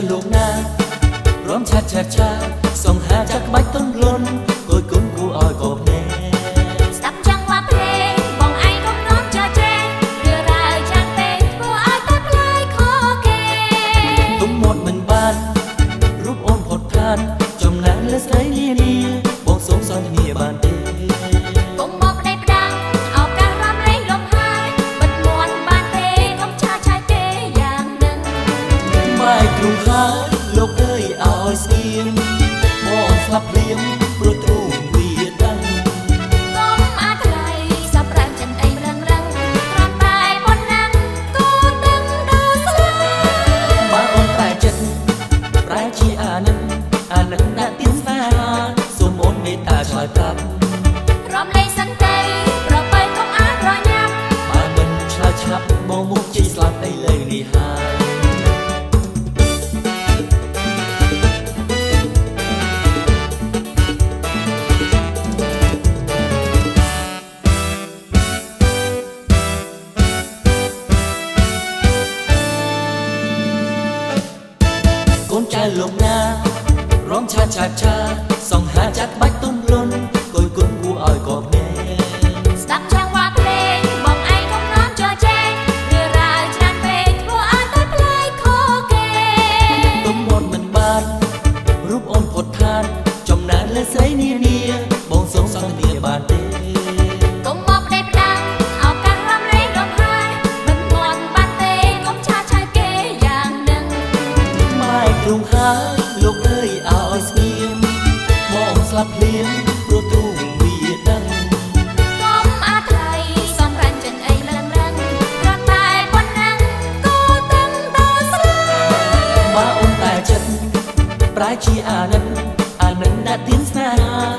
លងណារំឆាសងហាចាក់ក្បាច់ទុនលន់គួយគុំគួរឲ្យកោភ្នែស្ដាប់ចង្វាក់ភ្លេងបងឯងកុំនំចាចេរឿរើចាំងពេកធ្វើឲ្យតែផ្លាយខគេទុំមាត់មិនបានរូបអូនផុតឋានចំណែនលើស្រីនានាបងសូមសន្យាបានទេកុំមកដេកផ្ដាំងឱកាសរំលែងលំហើយបិទមាត់បានទេកុំឆាគេយ៉ាងនឹងបែកទ្រូងហើយលោកអើយឲ្យស្ងៀមមកស្លាប់ភ្លាមព្រោះទ្រូងវាដឹងកុំអាថ្លៃសប្រាប់ចិនអីរឹងត្រង់តែប៉ុណ្ណាគូដឹងដល់ស្លាបើអូនតែចិត្តប្រែជាអានឹងដាក់ទៀនស្នេហាសូមអូនមេត្តាឆ្លើយប្រាប់រំលែងសិនទេប្របីកុំអាចរញាប់បើមិនឆ្លើយឆាប់បងមុខជិះស្លាប់អីលើនេះហើយកូនចៅលំណារំឆាសងហាចាក់បាច់ទុំលន់គួយគុំគួរឲ្យកោភ្នែស្ដាប់ចង្វាក់ភ្លេងបងឯងកុំនំចាចេរឿរើចាំងពេកធ្វើឲ្យតែផ្លាយខគេទុំមាត់មិនបានរូបអូនផុតឋានចំណែនលើស្រីនានាបងសូមសន្យាបានទេកុំមកដេកផ្ដាំងឱកាសរំលែងលំហើយបិទមាត់បានទេកុំឆាគេយ៉ាងនឹងម៉ែទ្រូងហើយលោកអើយឲ្យស្ងៀមមកស្លាប់ភ្លាមព្រោះទ្រូងវាដឹងកុំអាថ្លៃសំរាញ់ចិនអីលឹងរឹងគ្រាន់តែប៉ុណ្ណឹងគូដឹងដល់ស្លាបើអូនតែចិត្តប្រែជាអានឹងដាក់ទៀនស្នេហា